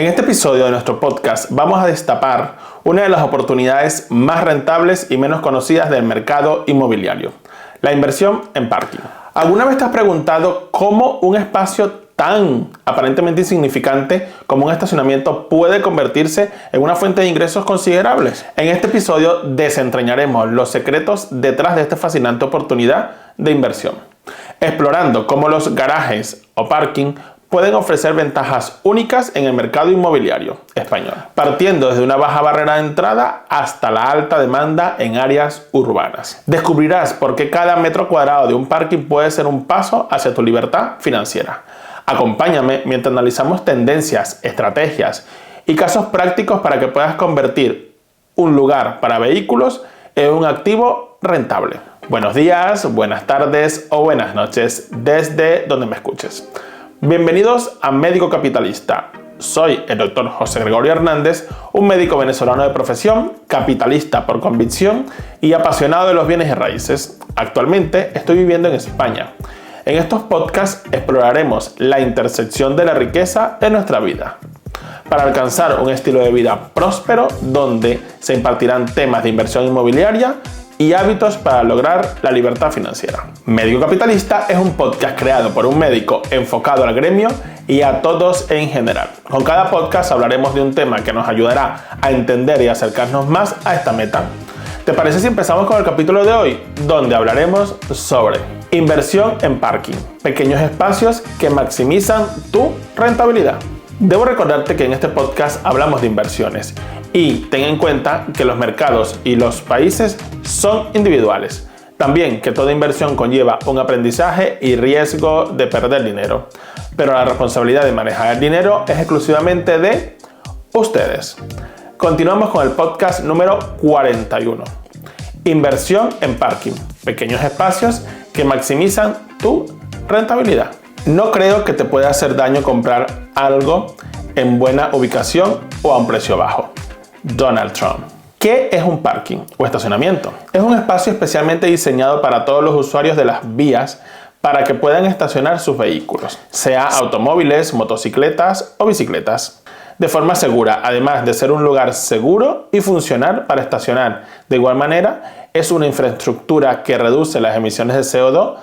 En este episodio de nuestro podcast vamos a destapar una de las oportunidades más rentables y menos conocidas del mercado inmobiliario: la inversión en parking. ¿Alguna vez te has preguntado cómo un espacio tan aparentemente insignificante como un estacionamiento puede convertirse en una fuente de ingresos considerables? En este episodio desentrañaremos los secretos detrás de esta fascinante oportunidad de inversión, explorando cómo los garajes o parking pueden ofrecer ventajas únicas en el mercado inmobiliario español, partiendo desde una baja barrera de entrada hasta la alta demanda en áreas urbanas. Descubrirás por qué cada metro cuadrado de un parking puede ser un paso hacia tu libertad financiera. Acompáñame mientras analizamos tendencias, estrategias y casos prácticos para que puedas convertir un lugar para vehículos en un activo rentable. Buenos días, buenas tardes o buenas noches desde donde me escuches. Bienvenidos a Médico Capitalista. Soy el Dr. José Gregorio Hernández, un médico venezolano de profesión, capitalista por convicción y apasionado de los bienes y raíces. Actualmente estoy viviendo en España. En estos podcasts exploraremos la intersección de la riqueza en nuestra vida, para alcanzar un estilo de vida próspero donde se impartirán temas de inversión inmobiliaria y hábitos para lograr la libertad financiera. Médico Capitalista es un podcast creado por un médico enfocado al gremio y a todos en general. Con cada podcast hablaremos de un tema que nos ayudará a entender y acercarnos más a esta meta. ¿Te parece si empezamos con el capítulo de hoy, donde hablaremos sobre inversión en parking, pequeños espacios que maximizan tu rentabilidad? Debo recordarte que en este podcast hablamos de inversiones y ten en cuenta que los mercados y los países son individuales. También que toda inversión conlleva un aprendizaje y riesgo de perder dinero, pero la responsabilidad de manejar el dinero es exclusivamente de ustedes. Continuamos con el podcast número 41. Inversión en parking, pequeños espacios que maximizan tu rentabilidad. No creo que te pueda hacer daño comprar algo en buena ubicación o a un precio bajo. Donald Trump. ¿Qué es un parking o estacionamiento? Es un espacio especialmente diseñado para todos los usuarios de las vías para que puedan estacionar sus vehículos, sea automóviles, motocicletas o bicicletas, de forma segura. Además de ser un lugar seguro y funcional para estacionar. De igual manera, es una infraestructura que reduce las emisiones de CO2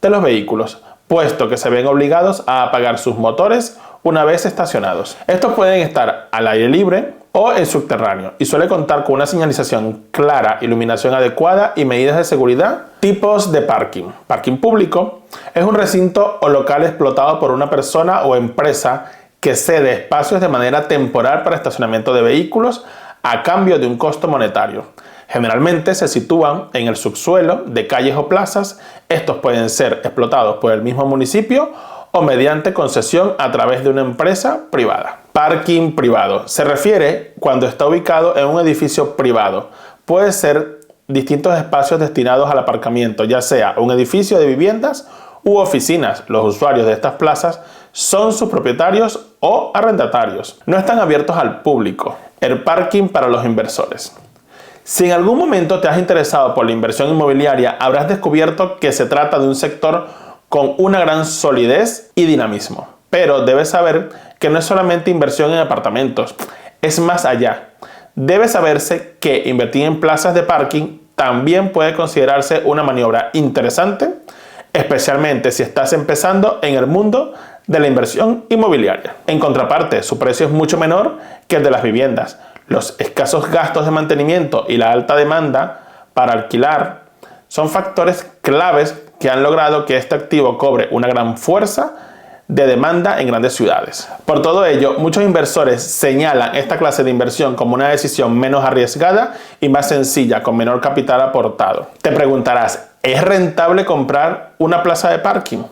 de los vehículos, puesto que se ven obligados a apagar sus motores una vez estacionados. Estos pueden estar al aire libre o en subterráneo y suele contar con una señalización clara, iluminación adecuada y medidas de seguridad. Tipos de parking. Parking público es un recinto o local explotado por una persona o empresa que cede espacios de manera temporal para estacionamiento de vehículos a cambio de un costo monetario. Generalmente se sitúan en el subsuelo de calles o plazas. Estos pueden ser explotados por el mismo municipio o mediante concesión a través de una empresa privada. Parking privado. Se refiere cuando está ubicado en un edificio privado. Puede ser distintos espacios destinados al aparcamiento, ya sea un edificio de viviendas u oficinas. Los usuarios de estas plazas son sus propietarios o arrendatarios. No están abiertos al público. El parking para los inversores. Si en algún momento te has interesado por la inversión inmobiliaria, habrás descubierto que se trata de un sector con una gran solidez y dinamismo. Pero debes saber que no es solamente inversión en apartamentos, es más allá. Debe saberse que invertir en plazas de parking también puede considerarse una maniobra interesante, especialmente si estás empezando en el mundo de la inversión inmobiliaria. En contraparte, su precio es mucho menor que el de las viviendas. Los escasos gastos de mantenimiento y la alta demanda para alquilar son factores claves que han logrado que este activo cobre una gran fuerza de demanda en grandes ciudades. Por todo ello, muchos inversores señalan esta clase de inversión como una decisión menos arriesgada y más sencilla, con menor capital aportado. Te preguntarás, ¿es rentable comprar una plaza de parking?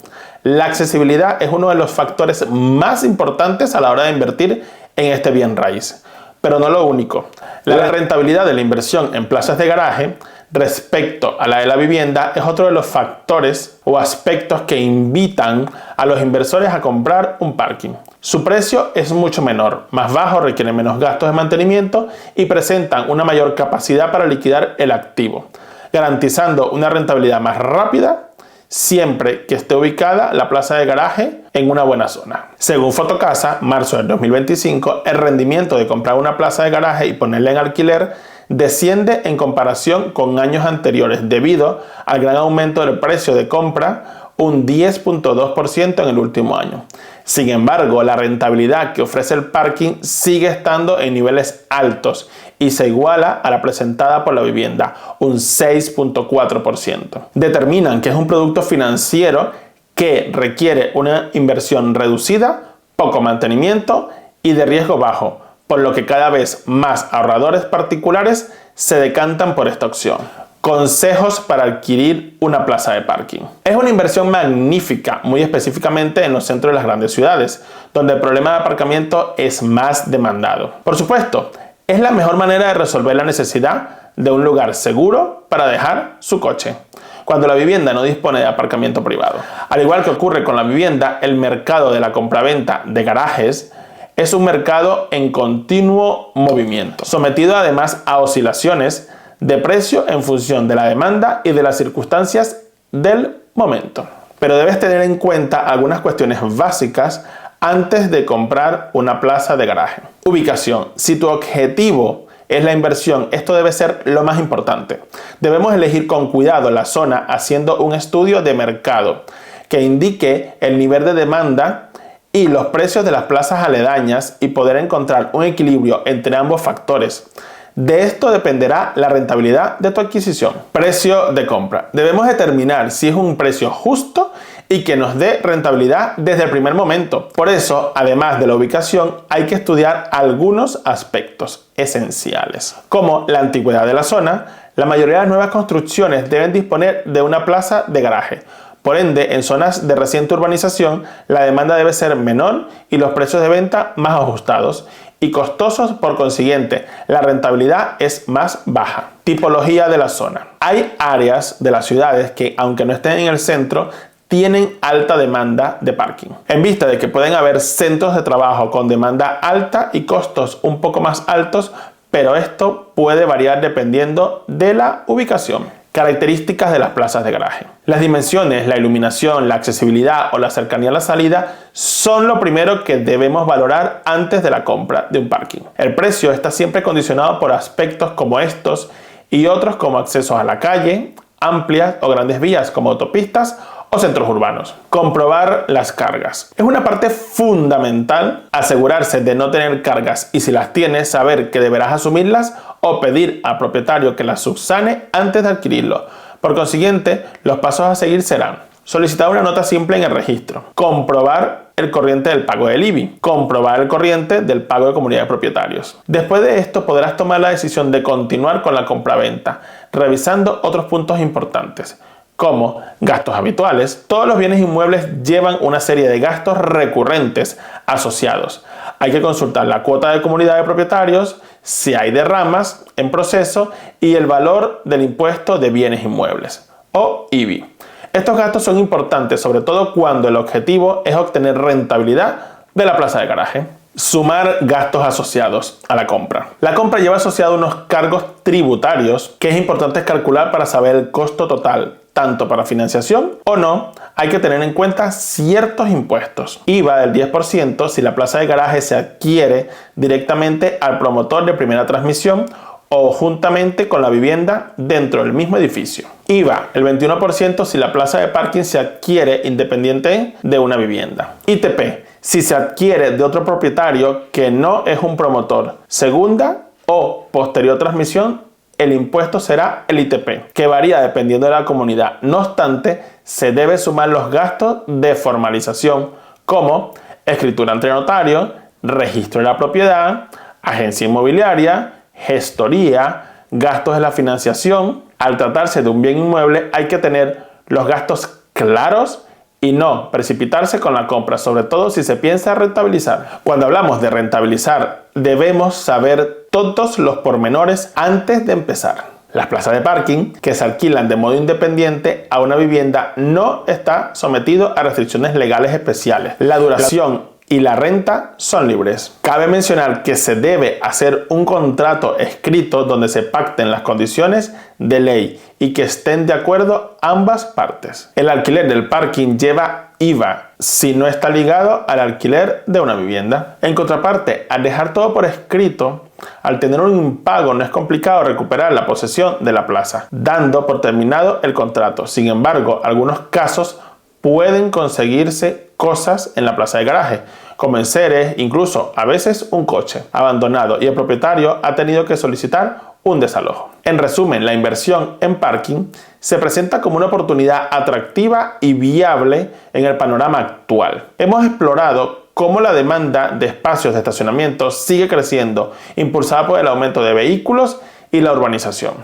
La accesibilidad es uno de los factores más importantes a la hora de invertir en este bien raíz, pero no lo único. La rentabilidad de la inversión en plazas de garaje respecto a la de la vivienda es otro de los factores o aspectos que invitan a los inversores a comprar un parking. Su precio es mucho menor, más bajo, requiere menos gastos de mantenimiento y presentan una mayor capacidad para liquidar el activo, garantizando una rentabilidad más rápida siempre que esté ubicada la plaza de garaje en una buena zona. Según Fotocasa, marzo del 2025, el rendimiento de comprar una plaza de garaje y ponerla en alquiler desciende en comparación con años anteriores debido al gran aumento del precio de compra, un 10.2% en el último año. Sin embargo, la rentabilidad que ofrece el parking sigue estando en niveles altos y se iguala a la presentada por la vivienda, un 6.4%. Determinan que es un producto financiero que requiere una inversión reducida, poco mantenimiento y de riesgo bajo, por lo que cada vez más ahorradores particulares se decantan por esta opción. Consejos para adquirir una plaza de parking. Es una inversión magnífica, muy específicamente en los centros de las grandes ciudades, donde el problema de aparcamiento es más demandado. Por supuesto, es la mejor manera de resolver la necesidad de un lugar seguro para dejar su coche, cuando la vivienda no dispone de aparcamiento privado. Al igual que ocurre con la vivienda, el mercado de la compraventa de garajes es un mercado en continuo movimiento, sometido además a oscilaciones de precio en función de la demanda y de las circunstancias del momento. Pero debes tener en cuenta algunas cuestiones básicas antes de comprar una plaza de garaje. Ubicación. Si tu objetivo es la inversión, esto debe ser lo más importante. Debemos elegir con cuidado la zona haciendo un estudio de mercado que indique el nivel de demanda y los precios de las plazas aledañas y poder encontrar un equilibrio entre ambos factores. De esto dependerá la rentabilidad de tu adquisición. Precio de compra. Debemos determinar si es un precio justo y que nos dé rentabilidad desde el primer momento. Por eso, además de la ubicación, hay que estudiar algunos aspectos esenciales, como la antigüedad de la zona. La mayoría de las nuevas construcciones deben disponer de una plaza de garaje. Por ende, en zonas de reciente urbanización, la demanda debe ser menor y los precios de venta más ajustados y costosos, por consiguiente, la rentabilidad es más baja. Tipología de la zona. Hay áreas de las ciudades que, aunque no estén en el centro, tienen alta demanda de parking. En vista de que pueden haber centros de trabajo con demanda alta y costos un poco más altos, pero esto puede variar dependiendo de la ubicación. Características de las plazas de garaje. Las dimensiones, la iluminación, la accesibilidad o la cercanía a la salida son lo primero que debemos valorar antes de la compra de un parking. El precio está siempre condicionado por aspectos como estos y otros como accesos a la calle, amplias o grandes vías como autopistas o centros urbanos. Comprobar las cargas. Es una parte fundamental asegurarse de no tener cargas y si las tienes, saber que deberás asumirlas o pedir al propietario que las subsane antes de adquirirlo. Por consiguiente, los pasos a seguir serán: solicitar una nota simple en el registro, comprobar el corriente del pago del IBI, comprobar el corriente del pago de comunidad de propietarios. Después de esto podrás tomar la decisión de continuar con la compraventa, revisando otros puntos importantes, como gastos habituales. Todos los bienes inmuebles llevan una serie de gastos recurrentes asociados. Hay que consultar la cuota de comunidad de propietarios, si hay derramas en proceso y el valor del impuesto de bienes inmuebles, o IBI. Estos gastos son importantes, sobre todo cuando el objetivo es obtener rentabilidad de la plaza de garaje. Sumar gastos asociados a la compra. La compra lleva asociado unos cargos tributarios que es importante calcular para saber el costo total, tanto para financiación o no. Hay que tener en cuenta ciertos impuestos. IVA del 10% si la plaza de garaje se adquiere directamente al promotor de primera transmisión o juntamente con la vivienda dentro del mismo edificio. IVA el 21% si la plaza de parking se adquiere independiente de una vivienda. ITP si se adquiere de otro propietario que no es un promotor. Segunda o posterior transmisión, el impuesto será el ITP, que varía dependiendo de la comunidad. No obstante, se debe sumar los gastos de formalización, como escritura ante notario, registro de la propiedad, agencia inmobiliaria, gestoría, gastos de la financiación. Al tratarse de un bien inmueble, hay que tener los gastos claros y no precipitarse con la compra, sobre todo si se piensa rentabilizar. Cuando hablamos de rentabilizar, debemos saber todos los pormenores antes de empezar. Las plazas de parking que se alquilan de modo independiente a una vivienda no está sometido a restricciones legales especiales. La duración y la renta son libres. Cabe mencionar que se debe hacer un contrato escrito donde se pacten las condiciones de ley y que estén de acuerdo ambas partes. El alquiler del parking lleva IVA si no está ligado al alquiler de una vivienda. En contraparte, al dejar todo por escrito, al tener un impago no es complicado recuperar la posesión de la plaza, dando por terminado el contrato. Sin embargo, algunos casos pueden conseguirse cosas en la plaza de garaje, como enseres, incluso a veces un coche abandonado, y el propietario ha tenido que solicitar un desalojo. En resumen, la inversión en parking se presenta como una oportunidad atractiva y viable en el panorama actual. Hemos explorado cómo la demanda de espacios de estacionamiento sigue creciendo, impulsada por el aumento de vehículos y la urbanización.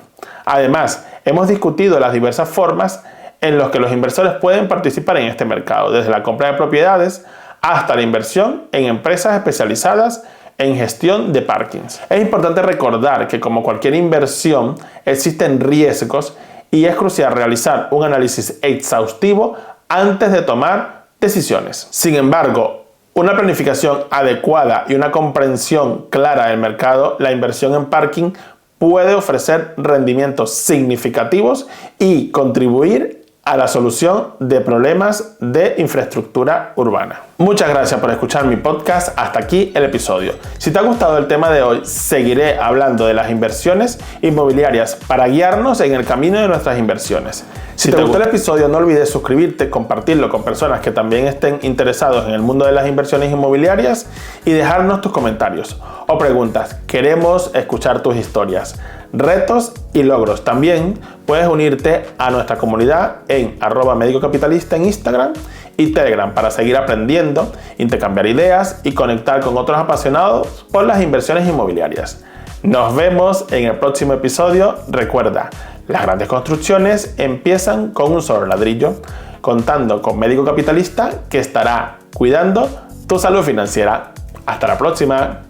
Además, hemos discutido las diversas formas en las que los inversores pueden participar en este mercado, desde la compra de propiedades hasta la inversión en empresas especializadas en gestión de parkings. Es importante recordar que, como cualquier inversión, existen riesgos y es crucial realizar un análisis exhaustivo antes de tomar decisiones. Sin embargo, una planificación adecuada y una comprensión clara del mercado, la inversión en parking puede ofrecer rendimientos significativos y contribuir a la solución de problemas de infraestructura urbana. Muchas gracias por escuchar mi podcast. Hasta aquí el episodio. Si te ha gustado el tema de hoy, seguiré hablando de las inversiones inmobiliarias para guiarnos en el camino de nuestras inversiones. Si te gustó el episodio, no olvides suscribirte, compartirlo con personas que también estén interesados en el mundo de las inversiones inmobiliarias y dejarnos tus comentarios o preguntas. Queremos escuchar tus historias, retos y logros. También puedes unirte a nuestra comunidad en @medicocapitalista en Instagram y Telegram para seguir aprendiendo, intercambiar ideas y conectar con otros apasionados por las inversiones inmobiliarias. Nos vemos en el próximo episodio. Recuerda, las grandes construcciones empiezan con un solo ladrillo, contando con Médico Capitalista, que estará cuidando tu salud financiera. Hasta la próxima.